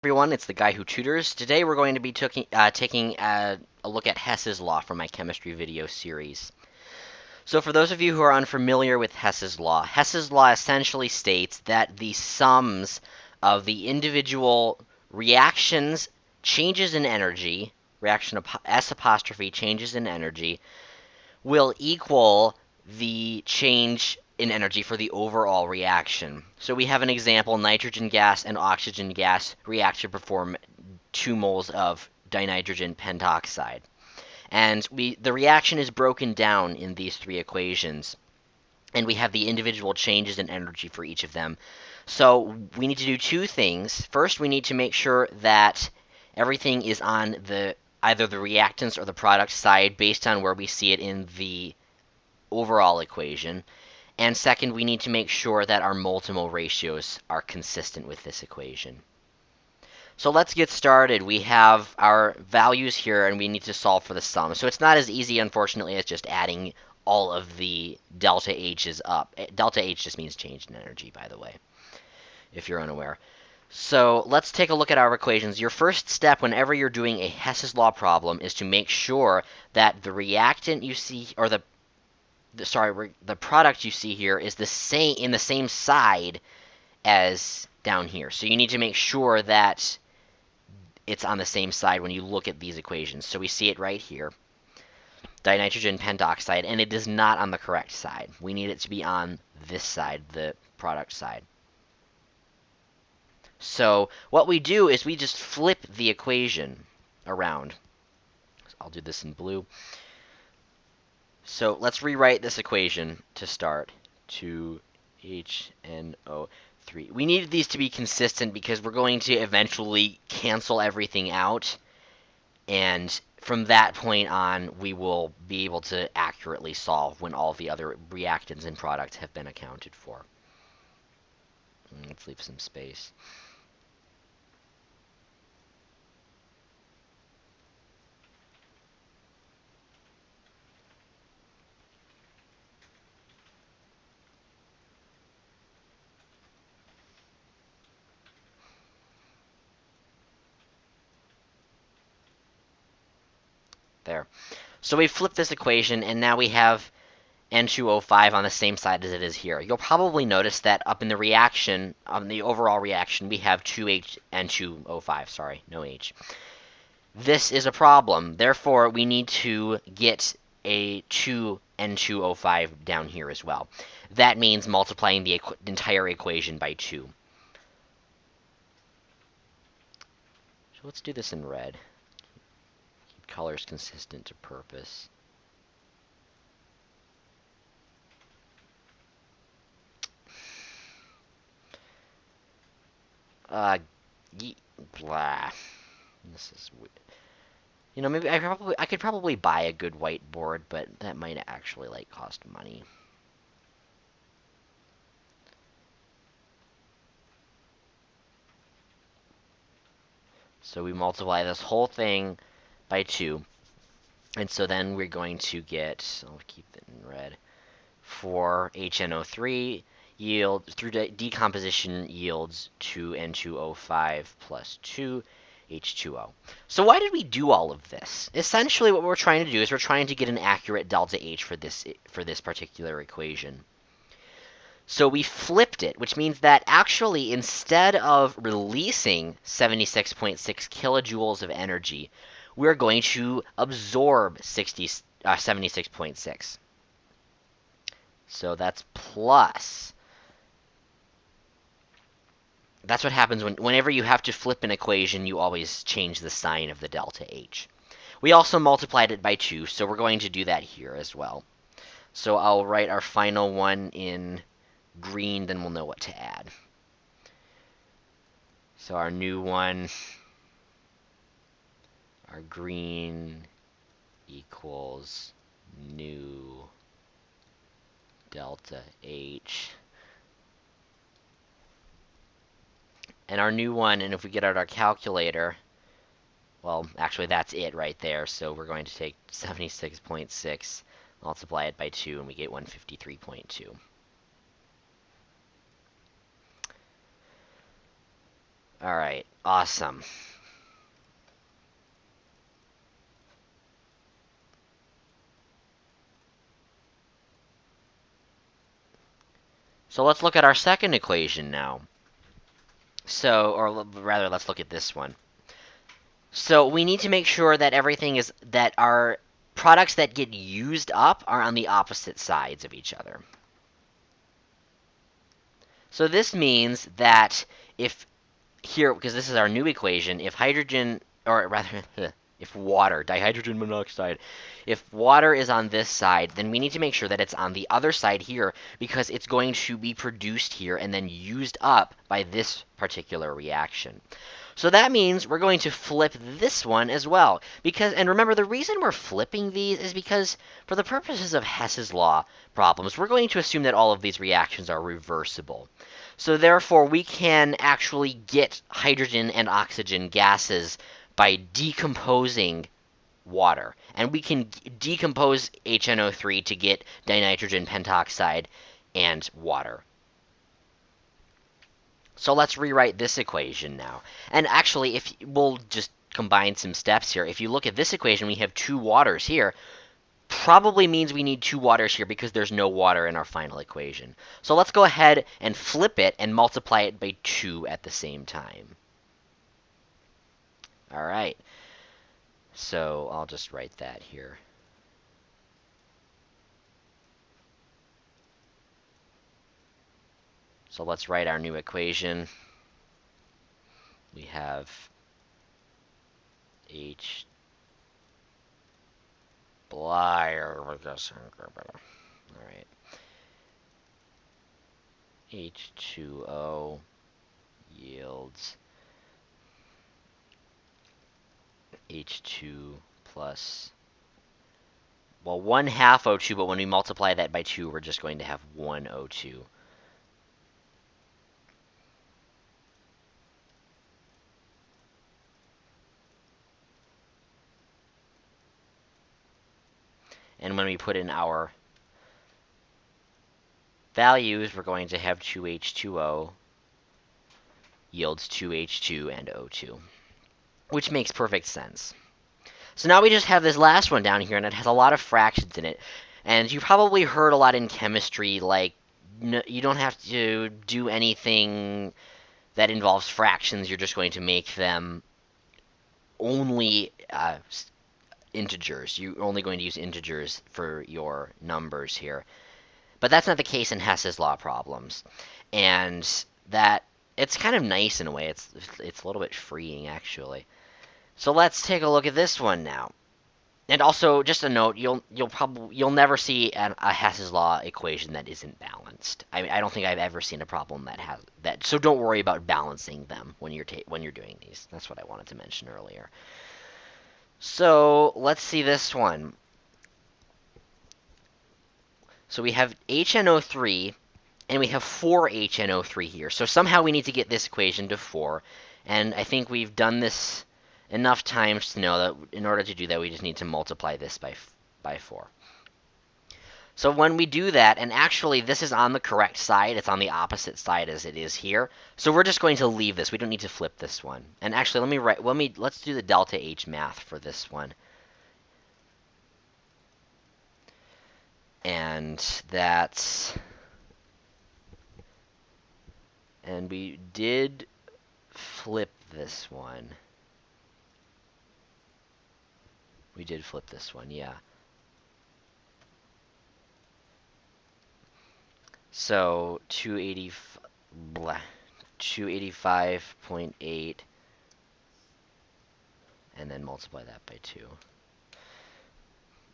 Everyone, it's the guy who tutors. Today we're going to be taking a look at Hess's law from my chemistry video series. So for those of you who are unfamiliar with Hess's law essentially states that the sums of the individual reactions, changes in energy, S apostrophe changes in energy, will equal the change in energy for the overall reaction. So we have an example: nitrogen gas and oxygen gas react to perform 2 moles of dinitrogen pentoxide. And the reaction is broken down in these three equations, and we have the individual changes in energy for each of them. So we need to do two things. First, we need to make sure that everything is on either the reactants or the product side based on where we see it in the overall equation. And second, we need to make sure that our mole-to-mole ratios are consistent with this equation. So let's get started. We have our values here, and we need to solve for the sum. So it's not as easy, unfortunately, as just adding all of the delta H's up. Delta H just means change in energy, by the way, if you're unaware. So let's take a look at our equations. Your first step whenever you're doing a Hess's law problem is to make sure that the reactant you see, or the product you see here is the same in the same side as down here. So you need to make sure that it's on the same side when you look at these equations. So we see it right here, dinitrogen pentoxide, and it is not on the correct side. We need it to be on this side, the product side. So what we do is we just flip the equation around. So I'll do this in blue. So let's rewrite this equation to start. 2HNO3. We need these to be consistent because we're going to eventually cancel everything out, and from that point on we will be able to accurately solve when all the other reactants and products have been accounted for. Let's leave some space. There. So we flip this equation, and now we have N2O5 on the same side as it is here. You'll probably notice that up in the reaction, on the overall reaction, we have 2H N2O5, sorry, no H. This is a problem. Therefore, we need to get a 2N2O5 down here as well. That means multiplying the entire equation by 2. So let's do this in red. Keep colors consistent to purpose. Blah. This is weird. You know, maybe I could probably buy a good whiteboard, but that might actually cost money. So we multiply this whole thing by 2, and so then we're going to get, I'll keep it in red, 4HNO3 yield through decomposition yields 2N2O5 plus 2H2O. So why did we do all of this? Essentially what we're trying to do is we're trying to get an accurate delta H for this particular equation. So we flipped it, which means that actually instead of releasing 76.6 kilojoules of energy, we're going to absorb 76.6. So that's plus. That's what happens whenever you have to flip an equation, you always change the sign of the delta H. We also multiplied it by 2, so we're going to do that here as well. So I'll write our final one in green, then we'll know what to add. So our new one, our green equals new delta H. And our new one, and if we get out our calculator, well, actually that's it right there. So we're going to take 76.6, multiply it by 2, and we get 153.2. All right, awesome. So let's look at our second equation now. So, or rather, let's look at this one. So we need to make sure that everything is, that our products that get used up are on the opposite sides of each other. So this means that if here, because this is our new equation, if hydrogen, or rather, if water, dihydrogen monoxide, if water is on this side, then we need to make sure that it's on the other side here, because it's going to be produced here and then used up by this particular reaction. So that means we're going to flip this one as well. Because, and remember, the reason we're flipping these is because for the purposes of Hess's law problems, we're going to assume that all of these reactions are reversible. So therefore, we can actually get hydrogen and oxygen gases by decomposing water. And we can decompose HNO3 to get dinitrogen pentoxide and water. So let's rewrite this equation now. And actually, if we'll just combine some steps here. If you look at this equation, we have two waters here. Probably means we need two waters here because there's no water in our final equation. So let's go ahead and flip it and multiply it by 2 at the same time. All right. So I'll just write that here. So let's write our new equation. We have H Blyer. All right. H2O yields H2 plus, well, 1/2 O2, but when we multiply that by 2, we're just going to have 1 O2. And when we put in our values, we're going to have 2H2O yields 2H2 and O2, which makes perfect sense. So now we just have this last one down here, and it has a lot of fractions in it. And you probably heard a lot in chemistry, like, you don't have to do anything that involves fractions. You're just going to make them only integers. You're only going to use integers for your numbers here. But that's not the case in Hess's law problems. And that, it's kind of nice in a way. It's a little bit freeing, actually. So let's take a look at this one now. And also, just a note, you'll never see a Hess's law equation that isn't balanced. I don't think I've ever seen a problem that has that. So don't worry about balancing them when you're doing these. That's what I wanted to mention earlier. So let's see this one. So we have HNO3, and we have 4HNO3 here. So somehow we need to get this equation to 4. And I think we've done this enough times to know that in order to do that, we just need to multiply this by 4. So when we do that, and actually this is on the correct side, it's on the opposite side as it is here. So we're just going to leave this. We don't need to flip this one. And actually, let's do the delta H math for this one. And that's, and we did flip this one. We did flip this one, yeah. So 285.8, and then multiply that by 2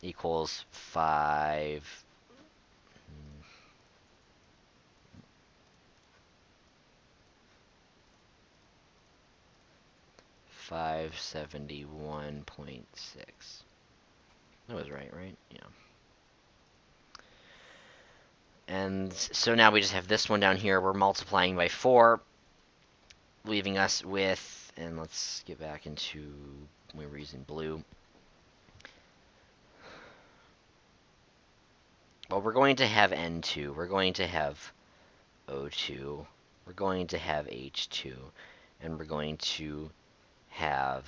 equals 571.6. That was right? Yeah. And so now we just have this one down here. We're multiplying by 4, leaving us with, and let's get back into, we were using blue. Well, we're going to have N2. We're going to have O2. We're going to have H2. and we're going to have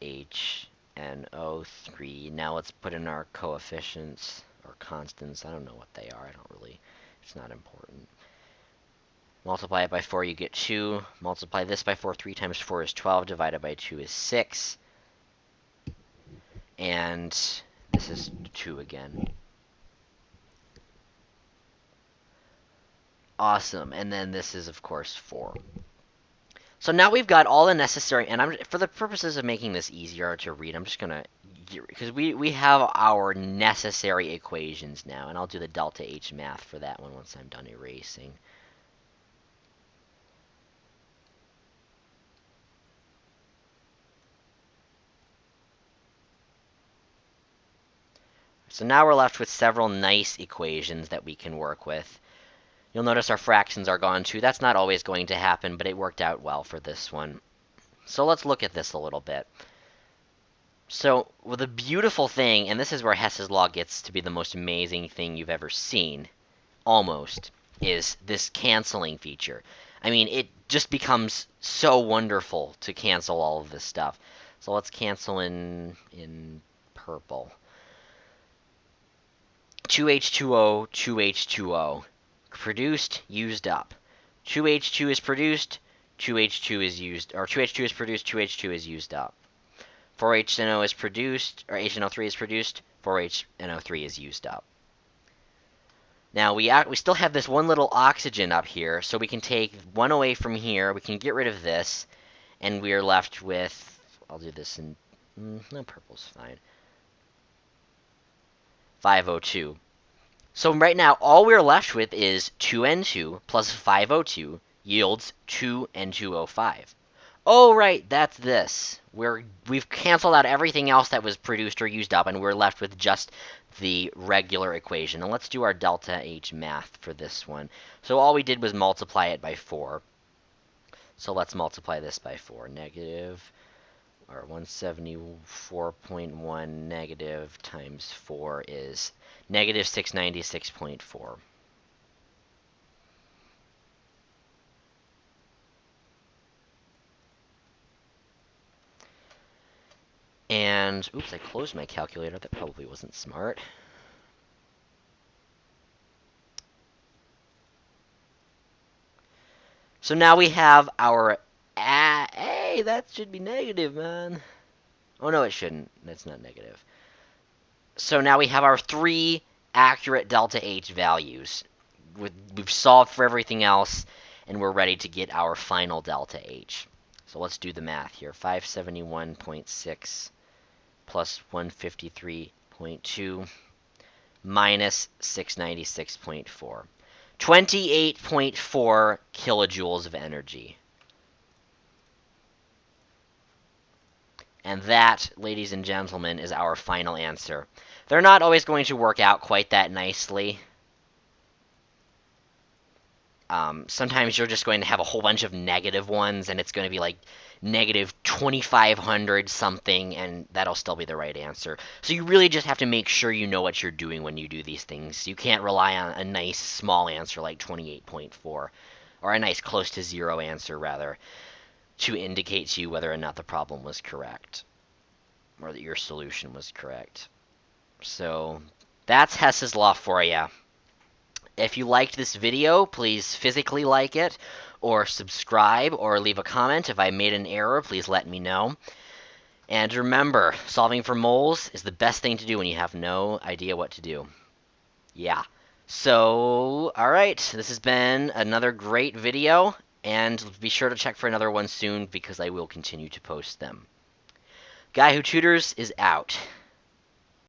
HNO3. Now let's put in our coefficients or constants. I don't know what they are. It's not important. Multiply it by 4, you get 2. Multiply this by 4. 3 times 4 is 12. Divided by 2 is 6. And this is 2 again. Awesome. And then this is, of course, 4. So now we've got all the necessary, and for the purposes of making this easier to read, I'm just going to, because we have our necessary equations now, and I'll do the delta H math for that one once I'm done erasing. So now we're left with several nice equations that we can work with. You'll notice our fractions are gone too. That's not always going to happen, but it worked out well for this one. So let's look at this a little bit. So the beautiful thing, and this is where Hess's law gets to be the most amazing thing you've ever seen, almost, is this canceling feature. I mean, it just becomes so wonderful to cancel all of this stuff. So let's cancel in purple. 2H2O, 2H2O. Produced, used up. 2H2 is produced, 2H2 is used, or 2H2 is produced, 2H2 is used up. 4HNO is produced, or HNO3 is produced, 4HNO3 is used up. Now we still have this one little oxygen up here, so we can take one away from here, we can get rid of this, and we are left with, I'll do this in, no, purple's fine, 5O2. So right now, all we're left with is 2N2 plus 5O2 yields 2N2O5. Oh, right, that's this. We've canceled out everything else that was produced or used up, and we're left with just the regular equation. And let's do our delta H math for this one. So all we did was multiply it by 4. So let's multiply this by 4. Negative, or 174.1 negative times 4 is negative 696.4. And, oops, I closed my calculator. That probably wasn't smart. So now we have our, hey, that should be negative, man. Oh, no, it shouldn't. That's not negative. So now we have our 3 accurate delta H values. We've solved for everything else, and we're ready to get our final delta H. So let's do the math here. 571.6 plus 153.2 minus 696.4. 28.4 kilojoules of energy. And that, ladies and gentlemen, is our final answer. They're not always going to work out quite that nicely. Sometimes you're just going to have a whole bunch of negative ones, and it's going to be like negative 2,500 something, and that'll still be the right answer. So you really just have to make sure you know what you're doing when you do these things. You can't rely on a nice small answer like 28.4, or a nice close to 0 answer, rather, to indicate to you whether or not the problem was correct, or that your solution was correct. So that's Hess's law for you. If you liked this video, please physically like it, or subscribe, or leave a comment. If I made an error, please let me know. And remember, solving for moles is the best thing to do when you have no idea what to do. Yeah. So, alright, this has been another great video, and be sure to check for another one soon, because I will continue to post them. Guy Who Tutors is out.